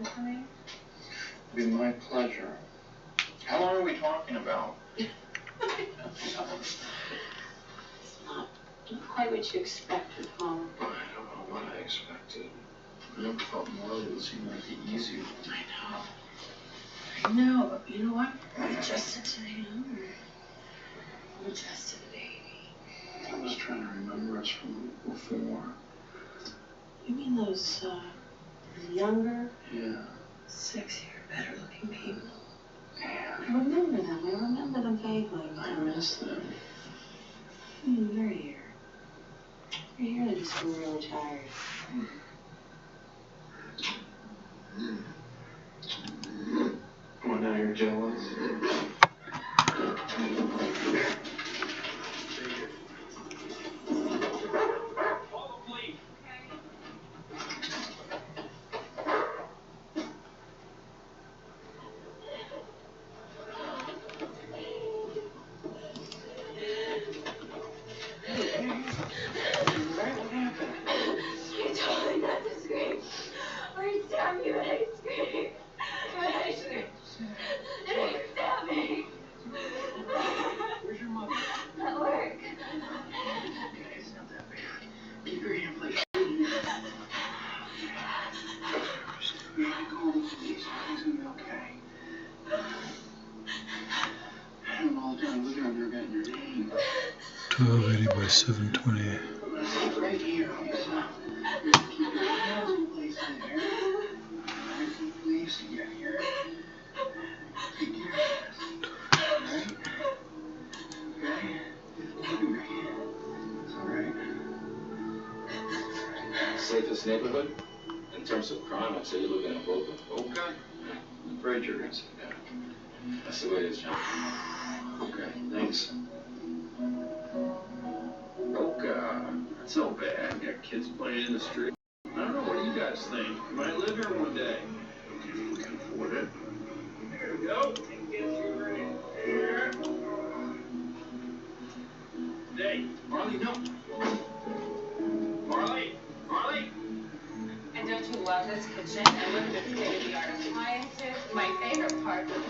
time for me? It'd be my pleasure. How long are we talking about? It's not quite what you expected, huh? I don't know what I expected. I never thought Marley would seem like the easy one. I know, but you know what? I'm adjusted to the younger. I'm adjusted to the baby. I was trying to remember us from before. You mean those, younger? Yeah. Sexier, better looking people? Yeah. I remember them. I remember them vaguely. I miss them. They're here. They're here, they're just really tired. Well, now you're jealous. By 7:20. Right here, Lisa. Keep your hands placed in there. Nice and please to get here. Take care of this. Alright? Okay? Keep your hand. It's alright. Safest neighborhood? In terms of crime, I'd say you're looking at Boca. Okay? I'm afraid you're gonna say that. That's the way it is, John. Okay, thanks. Not so bad. Got kids playing in the street. I don't know. What do you guys think? You might live here one day. If we can afford it. There we go. Get you right here. Hey, Marley, no. Marley! Marley! And don't you love this kitchen? And look at this state-of-the-art appliances. My favorite part was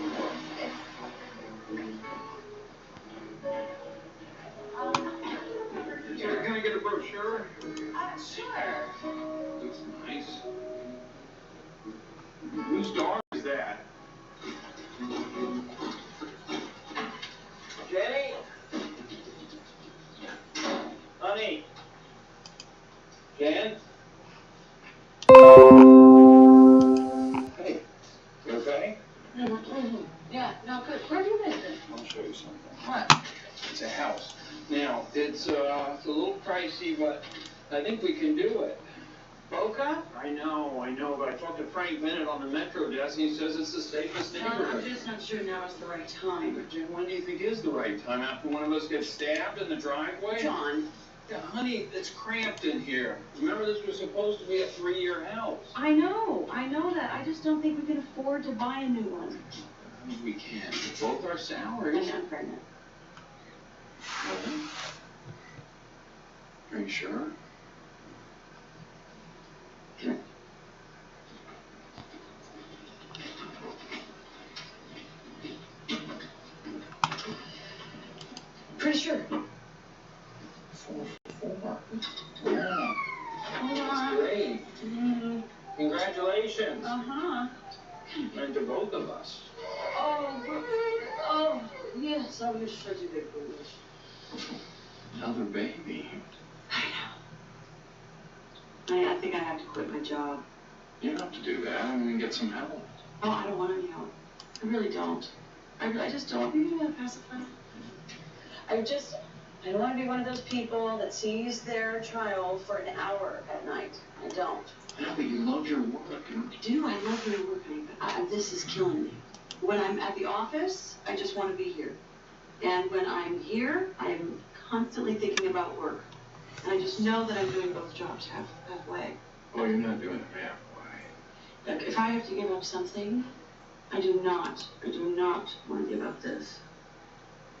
Can I get a brochure? sure. Looks nice. Whose dog is that? Jenny? Honey? Jen? Hey, you okay? Yeah, no, good. Where have you been? I'll show you something. What? It's a house. Now, it's a little pricey, but I think we can do it. Boca? I know, but I talked to Frank Bennett on the Metro desk, and he says it's the safest neighborhood. I'm just not sure now is the right time. But Jen, when do you think is the right time? After one of us gets stabbed in the driveway? John. Yeah, honey, it's cramped in here. Remember, this was supposed to be a 3-year house. I know that. I just don't think we can afford to buy a new one. We can. Both our salaries. I'm pregnant. Really? Are you sure? Pretty sure. 4. Yeah. That's great. Congratulations. Uh-huh. And to both of us. Oh, yes. Oh, you're such a big foolish. Another baby. I know. I think I have to quit my job. You don't have to do that. I mean, get some help. Oh, I don't want any help. I really don't. I just don't. You want to pacify? I don't want to be one of those people that sees their child for an hour at night. I don't. Yeah, but you love your work. I do. I love my work, but this is killing me. When I'm at the office, I just want to be here. And when I'm here, I'm constantly thinking about work. And I just know that I'm doing both jobs halfway. Oh, you're not doing it halfway. Look, if I have to give up something, I do not want to give up this.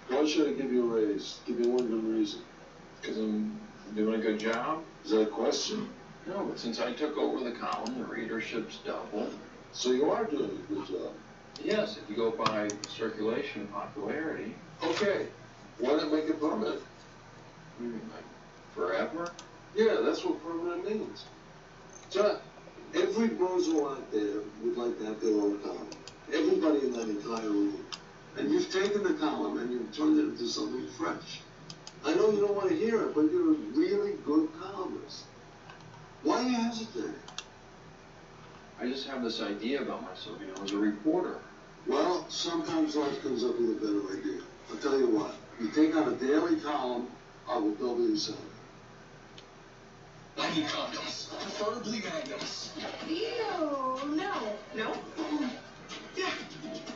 Why should I give you a raise? Give me one good reason. Because I'm doing a good job? Is that a question? No, but since I took over the column, the readership's doubled. So you are doing a good job. Yes, if you go by circulation and popularity. Okay, why not make it permanent? Like forever? Yeah, that's what permanent means. John, every bozo out there would like to have their own column. Everybody in that entire room. And you've taken the column and you've turned it into something fresh. I know you don't want to hear it, but you're a really good columnist. Why are you hesitating? I just have this idea about myself, as a reporter. Well, sometimes life comes up with a better idea. I'll tell you what, you take on a daily column, I will double your salary. I need condoms, preferably magnums. Ew, no. Yeah,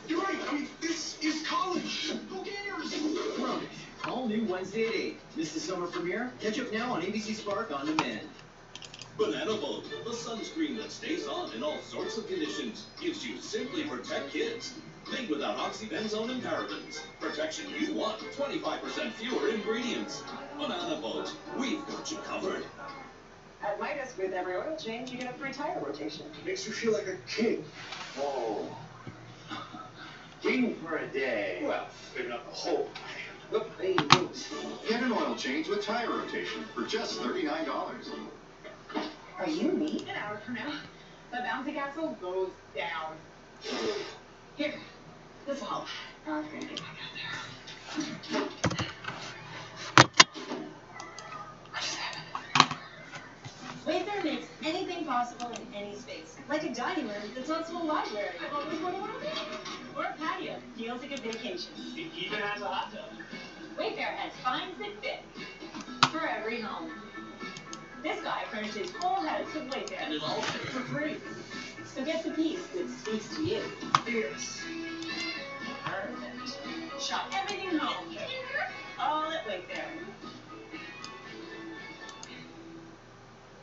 you're right. I mean, this is college. Who cares? Rubbish. All new Wednesday at 8. Missed the summer premiere? Catch up now on ABC Spark On Demand. Banana Boat, the sunscreen that stays on in all sorts of conditions, gives you Simply Protect Kids. Made without oxybenzone and parabens. Protection you want, 25% fewer ingredients. Banana Boat, we've got you covered. At Midas, with every oil change, you get a free tire rotation. Makes you feel like a king. Oh. King for a day. Well, maybe not the whole. Look, there you go. Get an oil change with tire rotation for just $39. Are you me? An hour from now, the bouncy castle goes down. Here, this will help. I'm gonna get back out there. Wayfair makes anything possible in any space, like a dining room that's also a library. Or a patio, feels like a vacation. It even has a hot tub. Wayfair has finds that fit for every home. This guy furnishes full house of Wayfair. And it all fits for free. So get the piece that speaks to you. Fierce. Perfect. Shop everything home. All at Wayfair.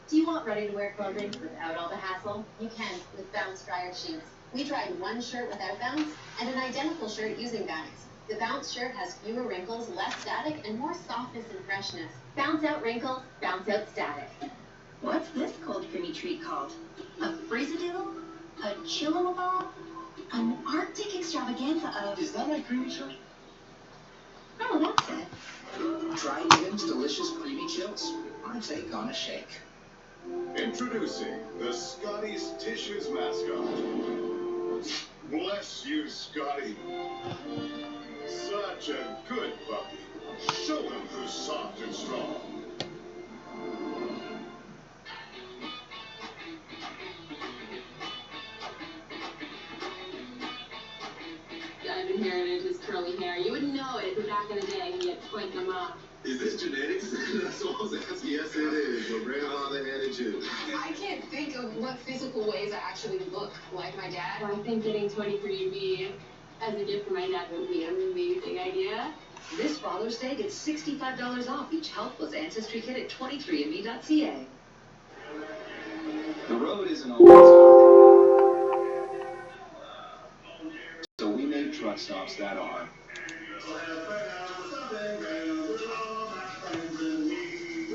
Do you want ready-to-wear clothing without all the hassle? You can with Bounce Dryer Sheets. We dried one shirt without bounce and an identical shirt using bounce. The Bounce shirt has fewer wrinkles, less static, and more softness and freshness. Bounce out wrinkles, bounce out static. What's this cold creamy treat called? A freezadoodle? A chillable? An Arctic extravaganza of... Is that my creamy shirt? Oh, that's it. Try Tim's delicious creamy chills. My take on a shake. Introducing the Scotty's Tissues mascot. Bless you, Scotty. Such a good puppy. Show him who's soft and strong. Diamond heritage is curly hair. You wouldn't know it, but back in the day, he had flicked them up. Is this genetics? That's what I was asking. Yes, it is. My grandfather had it too. I can't think of what physical ways I actually look like my dad. I think getting 23andMe as a gift for my dad would be an amazing idea. This Father's Day, get $65 off each Health Plus Ancestry Kit at 23andme.ca. The road isn't always so we made truck stops that are.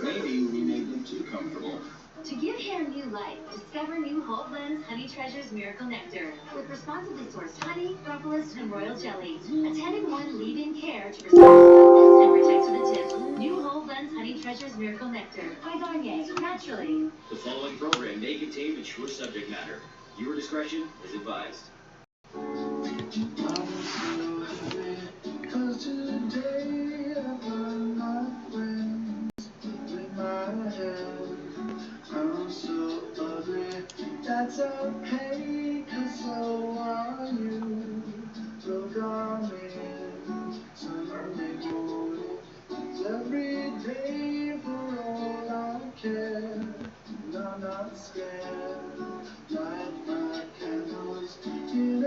Maybe we made them too comfortable. To give hair new life, discover new Whole Blends Honey Treasures Miracle Nectar with responsibly sourced honey, propolis, and royal jelly. A 10-in-1 leave-in care to restore and protect to the tip. New Whole Blends Honey Treasures Miracle Nectar by Garnier, naturally. The following program may contain mature subject matter. Viewer discretion is advised. Cause today I find my friends in my head. I'm so ugly, that's okay, cause so are you. So darling, Sunday morning, it's every day for all I care. And I'm not scared, light my candles in a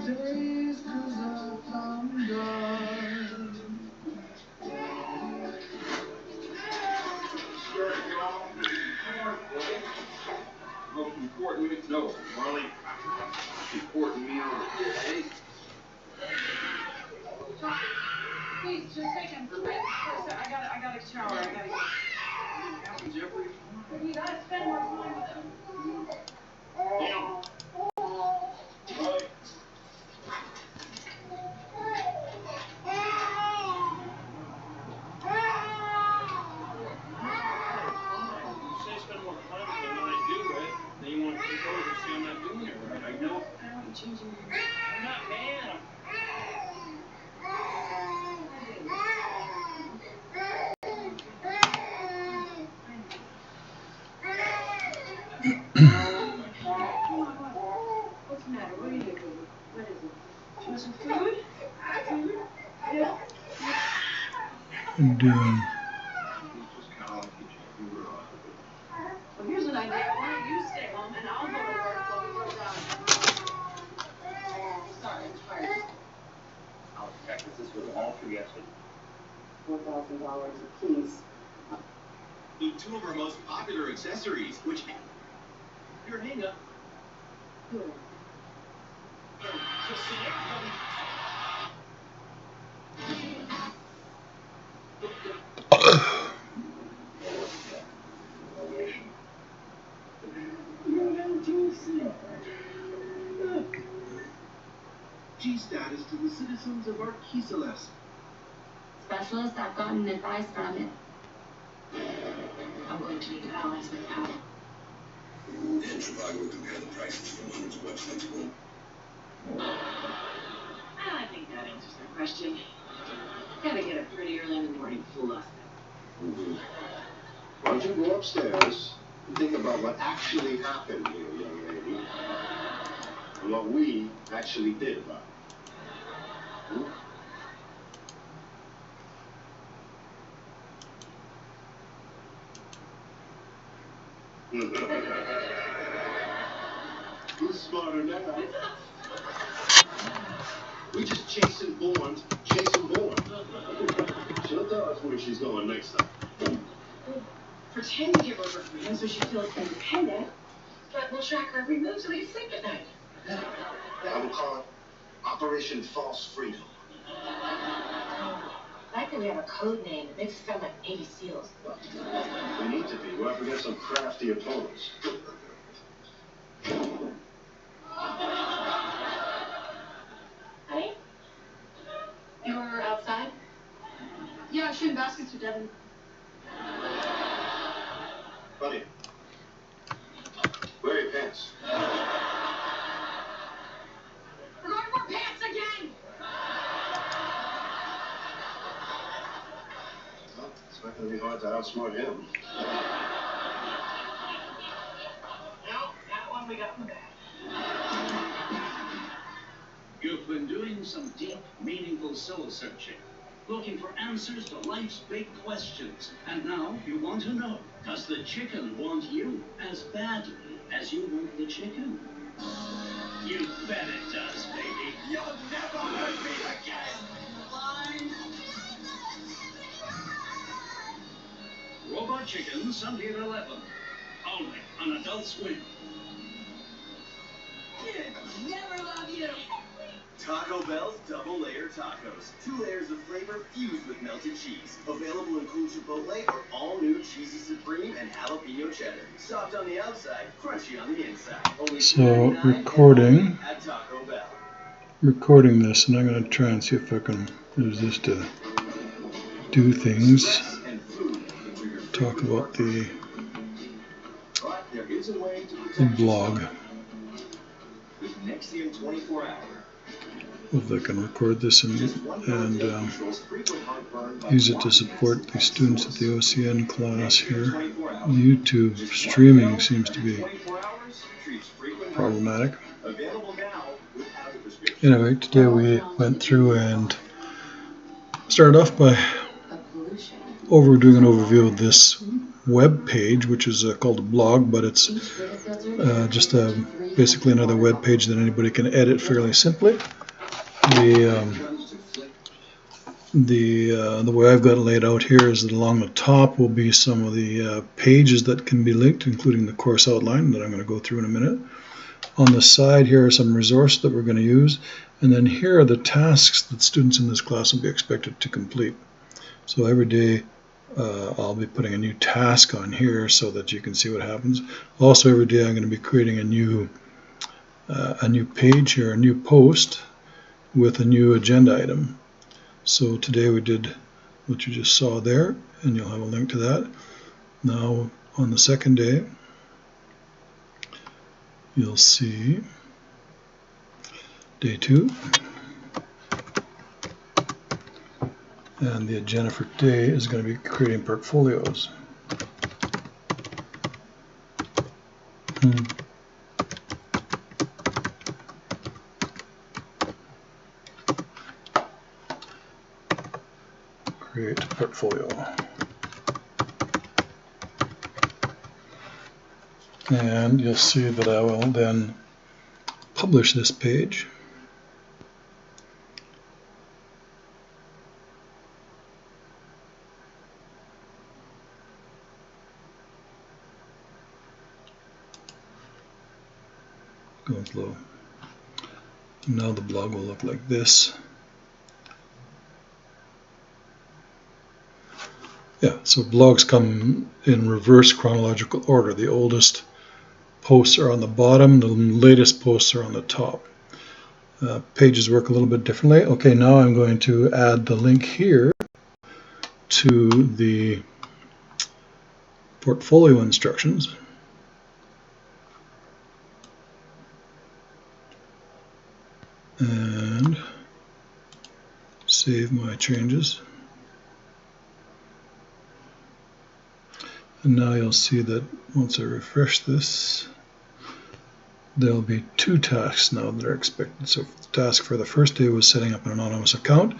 daze, cause I found God. Most importantly, no, Marley. Important meal of the day. Please, just take him. I gotta shower. I gotta get... You gotta spend more time with him. Not man. What's the matter? What are you doing? What is it? Do you want some food? Food? Yeah. Well, here's an idea. Why don't you stay home and I'll go to work while we work on it. Sorry, I'm tired. I'll check this was all for yesterday. $4,000 apiece. Two of our most popular accessories, which your hang up. Good. G status to the citizens of Arquis Celeste. Specialist, I've gotten advice from it. I'm going to need allies with power. And Trivago will compare the prices from hundreds of websites alone. I think that answers their question. Gotta get up pretty early in the morning to fool us. Why don't you go upstairs and think about what actually happened here, young lady, and what we actually did about it. Who's smarter now? We just chasing Bourne. She'll tell us where she's going next time. Pretend to give her her freedom so she feels independent, but we'll track her every move so they sleep at night. I will call it Operation False Freedom. I like that we have a code name that makes us sound like Navy SEALs. We need to be. We're up against some crafty opponents. Honey? You were outside? Yeah, shooting baskets for Devin. Buddy, wear your pants. We're going for pants again! Well, it's not going to be hard to outsmart him. No, that one we got from back. You've been doing some deep, meaningful soul searching, looking for answers to life's big questions. And now you want to know, does the chicken want you as badly as you want the chicken? You bet it does, baby. You'll never hurt me again! Robot Chicken, Sunday at 11. Only on Adult Swim. Kids never love you. Taco Bell's double layer tacos. 2 layers of flavor fused with melted cheese. Available in cool Chipotle or all new cheesy supreme and jalapeno cheddar. Soft on the outside, crunchy on the inside. Only So recording this, and I'm going to try and see if I can use this to do things. Talk about the blog. Nexium 24 hour. If I can record this and use it to support the students at the OCN class here. YouTube streaming seems to be problematic. Anyway, today we went through and started off by doing an overview of this web page, which is called a blog, but it's just basically another web page that anybody can edit fairly simply. The way I've got it laid out here is that along the top will be some of the pages that can be linked, including the course outline that I'm going to go through in a minute. On the side here are some resources that we're going to use, and then here are the tasks that students in this class will be expected to complete. So every day I'll be putting a new task on here so that you can see what happens. Also every day I'm going to be creating a new page here, a new post with a new agenda item. So today we did what you just saw there, and you'll have a link to that. Now on the second day, you'll see day 2. And the agenda for today is going to be creating portfolios. Create portfolio. And you'll see that I will then publish this page. Going slow. Now the blog will look like this. Yeah, so blogs come in reverse chronological order. The oldest posts are on the bottom, the latest posts are on the top. Pages work a little bit differently. Okay, now I'm going to add the link here to the portfolio instructions. And save my changes. And now you'll see that once I refresh this, there'll be 2 tasks now that are expected. So the task for the first day was setting up an anonymous account.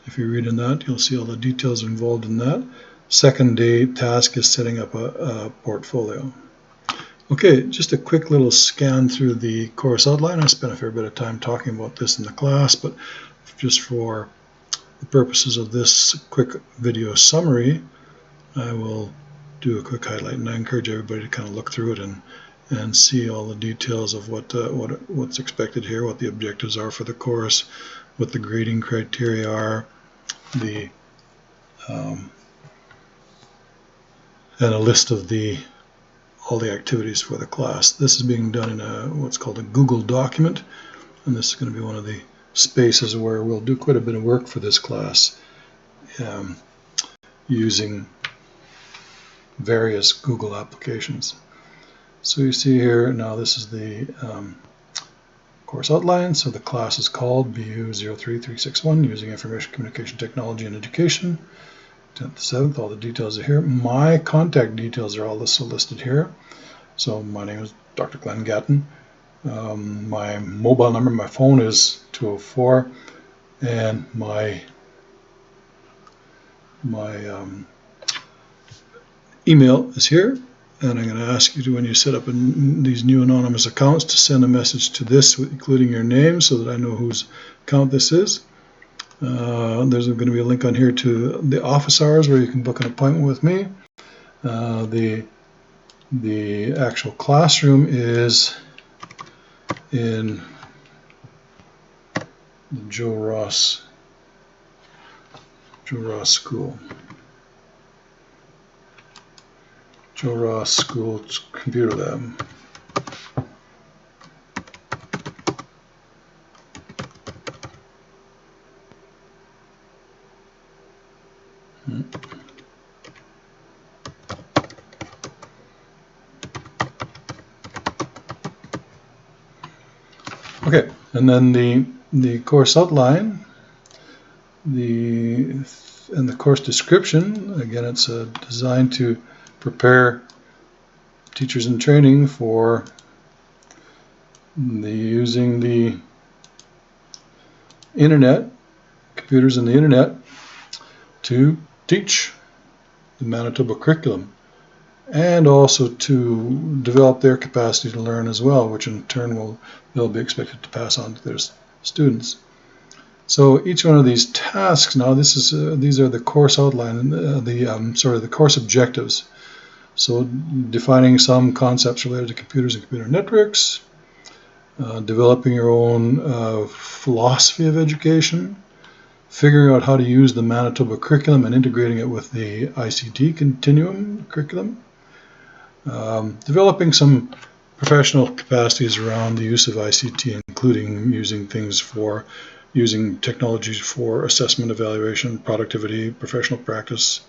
If you read in that, you'll see all the details involved in that. Second day task is setting up a portfolio. Okay, just a quick little scan through the course outline. I spent a fair bit of time talking about this in the class, but just for the purposes of this quick video summary, I will do a quick highlight, and I encourage everybody to kind of look through it and see all the details of what's expected here, what the objectives are for the course, what the grading criteria are, and a list of all the activities for the class. This is being done in what's called a Google document, and this is going to be one of the spaces where we'll do quite a bit of work for this class using various Google applications. So you see here now this is the course outline. So the class is called BU 03361, using information communication technology in education. 10th to 7th, all the details are here. My contact details are all also listed here. So my name is Dr. Glen Gatin. My mobile number, my phone is 204, and my email is here. And I'm going to ask you to, when you set up these new anonymous accounts, to send a message to this, including your name, so that I know whose account this is. There's going to be a link on here to the office hours where you can book an appointment with me. The actual classroom is in the Joe Ross School. Joe Ross School Computer Lab. Okay, and then the course outline, and the course description. Again, it's designed to prepare teachers in training for using the internet, computers and the internet, to teach the Manitoba curriculum, and also to develop their capacity to learn as well, which in turn they'll be expected to pass on to their students. So each one of these tasks now, these are the course outline, the course objectives. So defining some concepts related to computers and computer networks, developing your own philosophy of education, figuring out how to use the Manitoba curriculum and integrating it with the ICT continuum curriculum, developing some professional capacities around the use of ICT, including using technologies for assessment, evaluation, productivity, professional practice,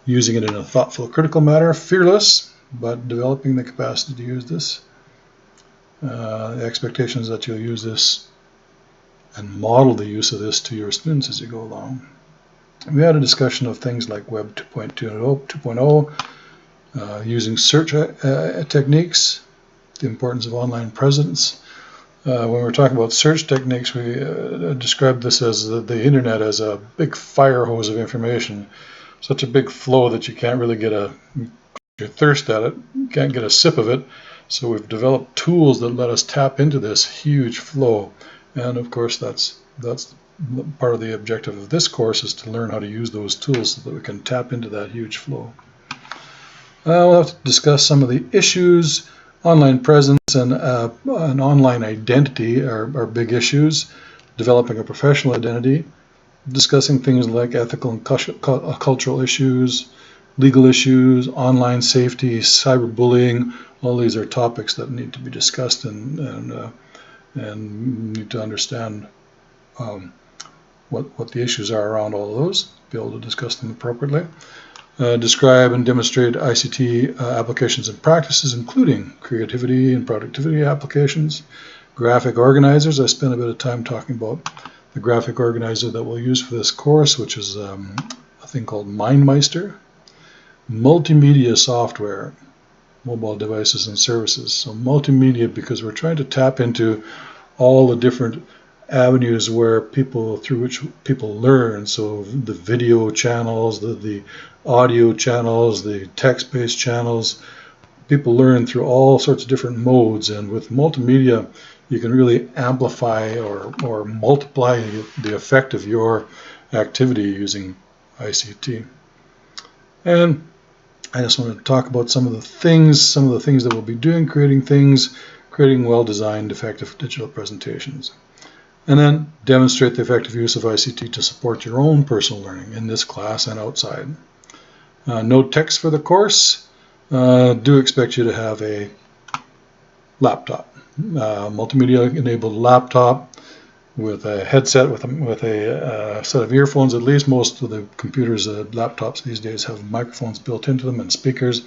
using it in a thoughtful, critical manner, fearless, but developing the capacity to use this. The expectation is that you'll use this and model the use of this to your students as you go along. We had a discussion of things like Web 2.0, using search techniques, the importance of online presence. When we're talking about search techniques, we described this as the internet as a big fire hose of information, such a big flow that you can't really get your thirst at it, you can't get a sip of it. So we've developed tools that let us tap into this huge flow, and of course that's part of the objective of this course, is to learn how to use those tools so that we can tap into that huge flow. We'll have to discuss some of the issues. Online presence and an online identity are big issues. Developing a professional identity, discussing things like ethical and cultural issues, legal issues, online safety, cyberbullying. All these are topics that need to be discussed and need to understand what the issues are around all of those, be able to discuss them appropriately. Describe and demonstrate ICT applications and practices, including creativity and productivity applications. Graphic organizers, I spent a bit of time talking about the graphic organizer that we'll use for this course, which is a thing called MindMeister. Multimedia software, mobile devices and services. So multimedia, because we're trying to tap into all the different avenues through which people learn. So the video channels, the audio channels, the text-based channels. People learn through all sorts of different modes, and with multimedia you can really amplify or multiply the effect of your activity using ICT. And I just want to talk about some of the things that we'll be doing, creating well-designed, effective digital presentations. And then demonstrate the effective use of ICT to support your own personal learning in this class and outside. No text for the course. Do expect you to have a laptop, multimedia-enabled laptop with a headset, with a set of earphones at least. Most of the computers, laptops these days have microphones built into them and speakers.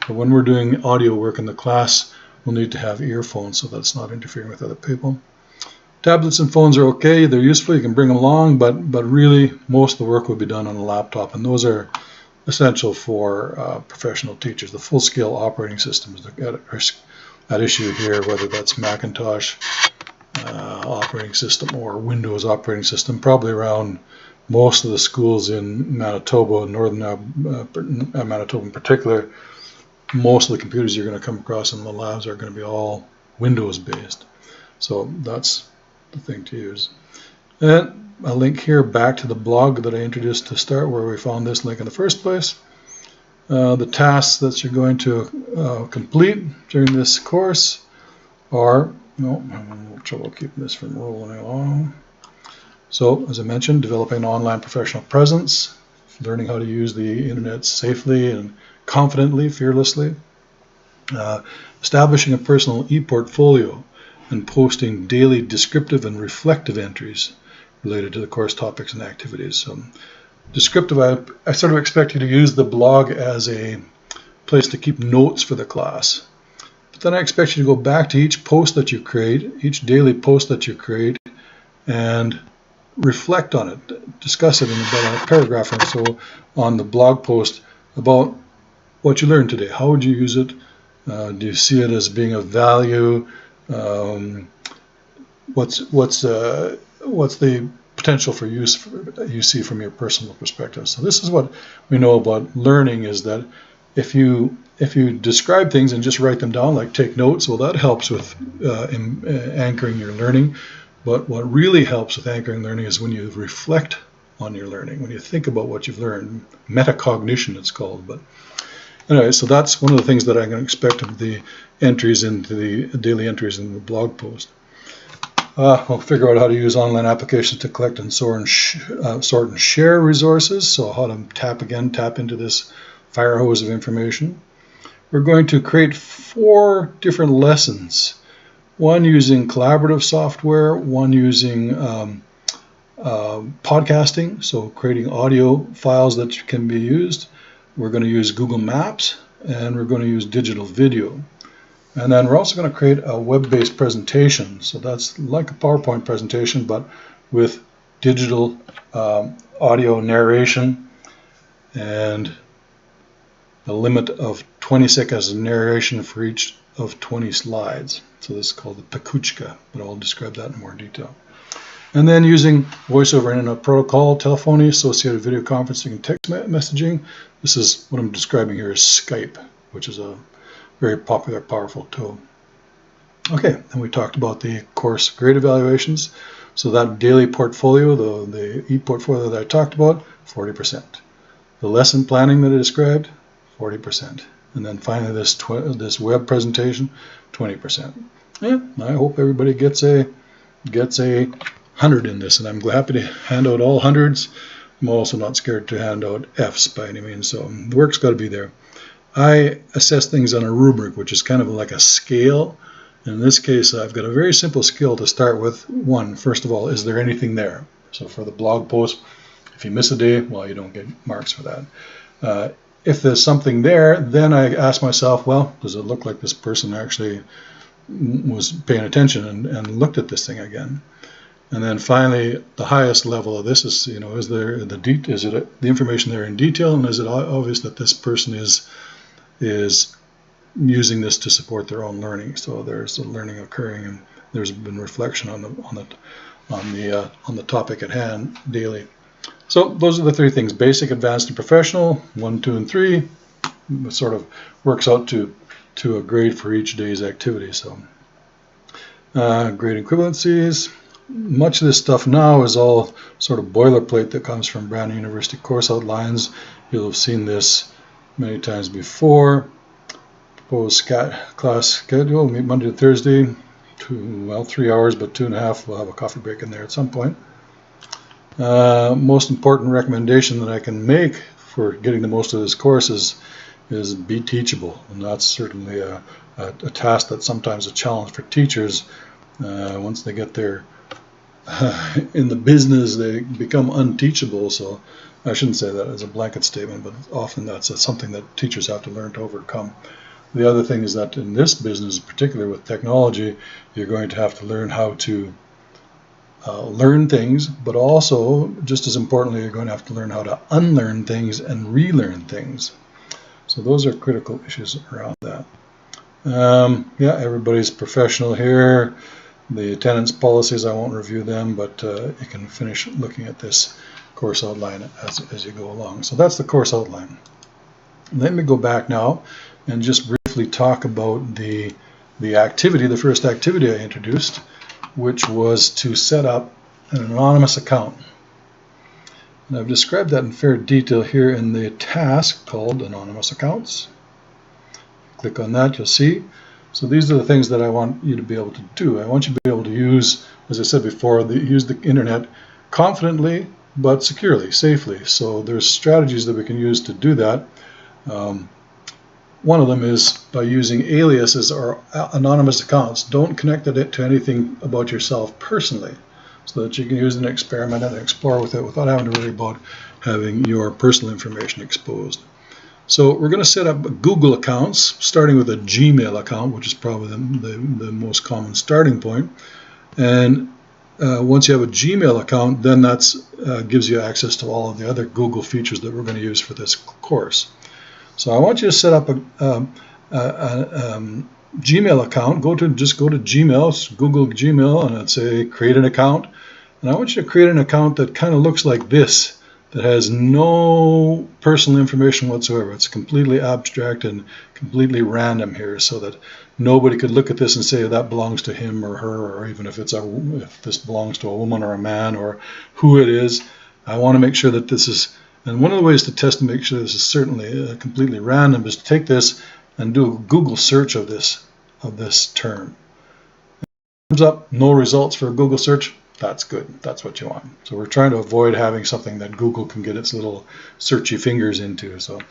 But when we're doing audio work in the class, we'll need to have earphones so that's not interfering with other people. Tablets and phones are okay, they're useful, you can bring them along, but really most of the work will be done on a laptop, and those are essential for professional teachers. The full-scale operating systems at issue here, whether that's Macintosh operating system or Windows operating system, probably around most of the schools in Manitoba, northern Manitoba in particular. Most of the computers you're going to come across in the labs are going to be all Windows based. So that's the thing to use. And a link here back to the blog that I introduced to start, where we found this link in the first place. The tasks that you're going to complete during this course are, I'm having trouble keeping this from rolling along. So, as I mentioned, developing an online professional presence, learning how to use the internet safely and confidently, fearlessly, establishing a personal e-portfolio, and posting daily descriptive and reflective entries related to the course topics and activities. So, descriptive, I sort of expect you to use the blog as a place to keep notes for the class. But then I expect you to go back to each post that you create, each daily post that you create, and reflect on it, discuss it in about a paragraph or so on the blog post about what you learned today. How would you use it? Do you see it as being of value? What's the potential for use you see from your personal perspective? So this is what we know about learning, is that if you describe things and just write them down, like take notes, well, that helps with anchoring your learning. But what really helps with anchoring learning is when you reflect on your learning, when you think about what you've learned. Metacognition, it's called. But anyway, so that's one of the things that I'm going to expect of the entries into the daily entries in the blog post. We'll figure out how to use online applications to collect and sort and share resources. So how to tap into this fire hose of information. We're going to create 4 different lessons. One using collaborative software, one using podcasting, so creating audio files that can be used. We're going to use Google Maps, and we're going to use digital video. And then we're also going to create a web-based presentation. So that's like a PowerPoint presentation, but with digital audio narration and a limit of 20 seconds of narration for each of 20 slides. So this is called the Pakuchka, but I'll describe that in more detail. And then using voice over internet protocol, telephony, associated video conferencing, and text messaging. This is what I'm describing here as Skype, which is a very popular, powerful tool. Okay, and we talked about the course grade evaluations. So that daily portfolio, the e-portfolio that I talked about, 40%. The lesson planning that I described, 40%. And then finally this web presentation, 20%. Yeah, I hope everybody gets a 100 in this, and I'm happy to hand out all hundreds. I'm also not scared to hand out Fs by any means, so the work's got to be there. I assess things on a rubric, which is kind of like a scale. In this case, I've got a very simple scale to start with. One, first of all, is there anything there? So for the blog post, if you miss a day, well, you don't get marks for that. If there's something there, then I ask myself, well, does it look like this person actually was paying attention and looked at this thing again? And then finally, the highest level of this is, is there the information there in detail, and is it obvious that this person is using this to support their own learning? So there's a learning occurring, and there's been reflection on the topic at hand daily. So those are the three things: basic, advanced, and professional. 1, 2, and 3. It sort of works out to a grade for each day's activity. So grade equivalencies. Much of this stuff now is all sort of boilerplate that comes from Brandon University course outlines. You'll have seen this many times before. Proposed class schedule, meet Monday to Thursday, 3 hours, but 2.5. We'll have a coffee break in there at some point. Most important recommendation that I can make for getting the most of this course is be teachable, and that's certainly a task that's sometimes a challenge for teachers. Once they get there in the business, they become unteachable. So I shouldn't say that as a blanket statement, but often that's something that teachers have to learn to overcome. The other thing is that in this business, particularly with technology, you're going to have to learn how to learn things, but also, just as importantly, you're going to have to learn how to unlearn things and relearn things. So those are critical issues around that. Yeah, everybody's professional here. The attendance policies, I won't review them, but you can finish looking at this course outline as you go along. So that's the course outline. Let me go back now and just briefly talk about the activity, the first activity I introduced, which was to set up an anonymous account. And I've described that in fair detail here in the task called Anonymous Accounts. Click on that, you'll see. So these are the things that I want you to be able to do. I want you to be able to use, as I said before, use the internet confidently but securely, safely. So there's strategies that we can use to do that. One of them is by using aliases or anonymous accounts. Don't connect it to anything about yourself personally, so that you can use an experiment and explore with it without having to worry about having your personal information exposed. So we're going to set up Google accounts, starting with a Gmail account, which is probably the most common starting point. And once you have a Gmail account, then that gives you access to all of the other Google features that we're going to use for this course. So I want you to set up a Gmail account. Just go to Gmail, Google Gmail, and let's say create an account. And I want you to create an account that kind of looks like this, that has no personal information whatsoever. It's completely abstract and completely random here, so that nobody could look at this and say that belongs to him or her, or even if this belongs to a woman or a man or who it is. I want to make sure that this is. And one of the ways to test to make sure this is certainly completely random is to take this and do a Google search of this term. If it comes up no results for a Google search, that's good. That's what you want. So we're trying to avoid having something that Google can get its little searchy fingers into. So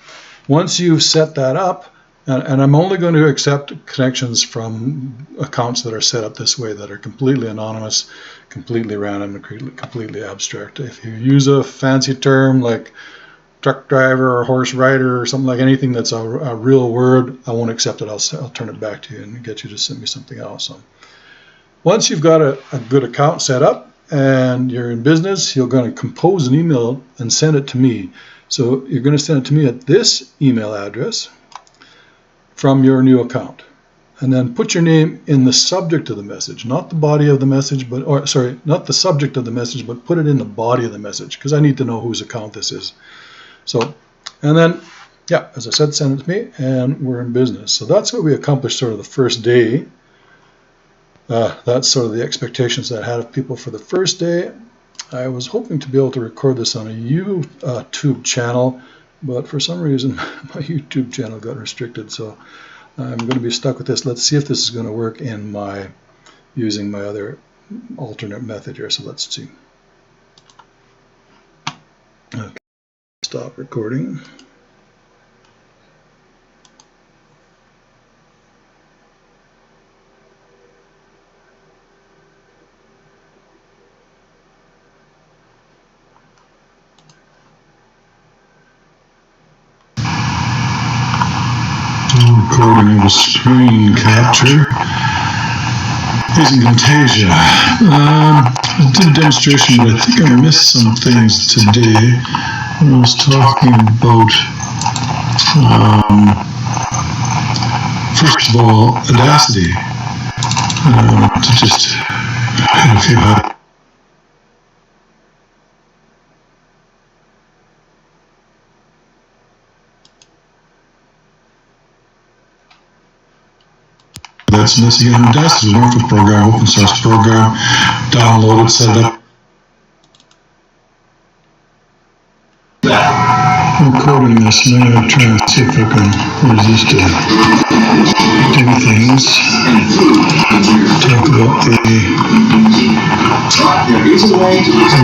once you've set that up, and I'm only going to accept connections from accounts that are set up this way, that are completely anonymous, completely random, and completely abstract. If you use a fancy term like truck driver or horse rider or something, like anything that's a real word, I won't accept it. I'll turn it back to you and get you to send me something else. So once you've got a good account set up, and you're in business, you're going to compose an email and send it to me. So you're going to send it to me at this email address from your new account. And then put your name in the subject of the message, not the body of the message, not the subject of the message, but put it in the body of the message, because I need to know whose account this is. So, and then, yeah, as I said, send it to me, and we're in business. So that's what we accomplished sort of the first day. That's sort of the expectations that I had of people for the first day. I was hoping to be able to record this on a YouTube channel, but for some reason my YouTube channel got restricted, so I'm going to be stuck with this. Let's see if this is going to work in using my other alternate method here. So let's see. Okay, stop recording. Recording of a screen capture using Camtasia. I did a demonstration, but I think I missed some things today. I was talking about, first of all, Audacity. To just hit a few that's this again. Audacity is a wonderful program, open source program. Download it, set it up. I'm recording this, and I'm going to try and see if I can resist to do things. Talk about the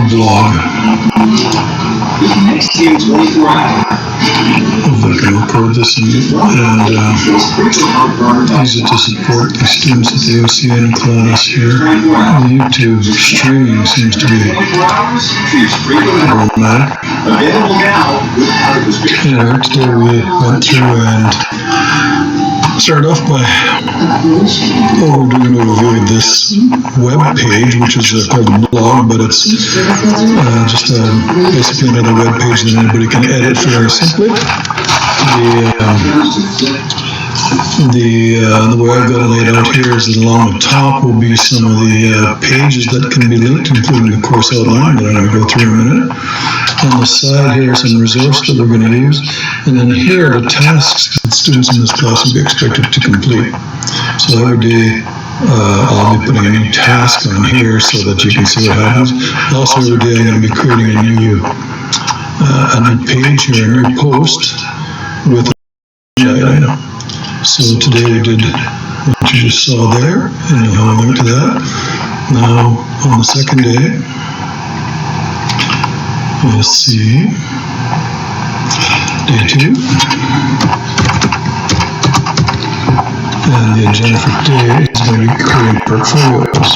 blog. Next year, 24 hours. If I can record this and use it to support the students at the OCN class here. The YouTube streaming seems to be problematic. Yeah, today we went through and started off by we're doing an overview of this web page, which is called a blog, but it's just basically another web page that anybody can edit very simply. The way I've got it laid out here is that along the top will be some of the pages that can be linked, including the course outline that I'm going to go through in a minute. On the side here are some resources that we're going to use, and then here are the tasks that students in this class will be expected to complete. So every day I'll be putting a new task on here so that you can see what happens. Also every day I'm going to be creating a new page or a new post with an item. So today we did what you just saw there, and you'll have a link to that. Now on the second day, we'll see day 2, and the agenda for today is going to be creating portfolios.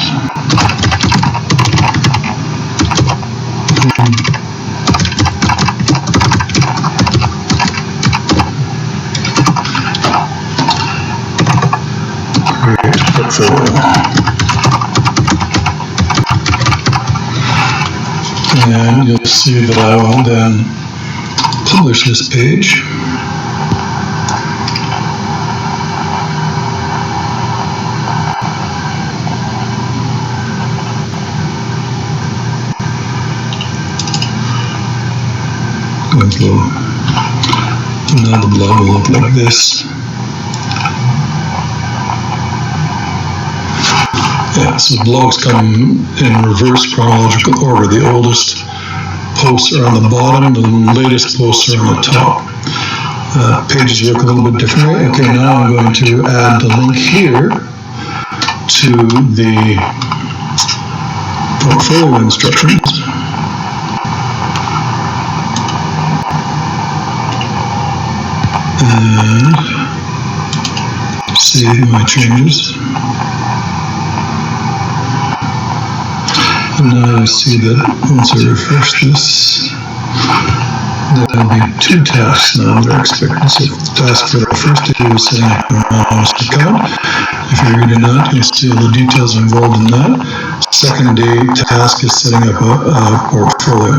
Create portfolio. And you'll see that I will then publish this page. Going through. Now the blog will look like this. Yeah, so blogs come in reverse chronological order. The oldest posts are on the bottom, the latest posts are on the top. Pages work a little bit differently. Okay, now I'm going to add the link here to the portfolio instructions. And save my changes. And now you see that once I refresh this, there will be 2 tasks now that are expected. So the task for the first day was setting up an anonymous account. If you're reading that, you'll see all the details involved in that. second day task is setting up a portfolio.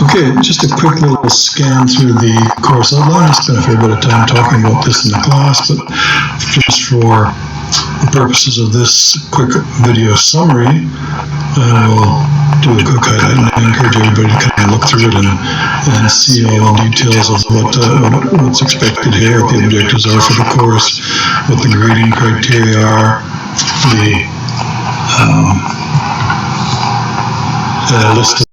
Okay, just a quick little scan through the course outline. I spent a fair bit of time talking about this in the class, but just for the purposes of this quick video summary, I will do a quick highlight, and I encourage everybody to kind of look through it and see all the details of what's expected here, what the objectives are for the course, what the grading criteria are, the list of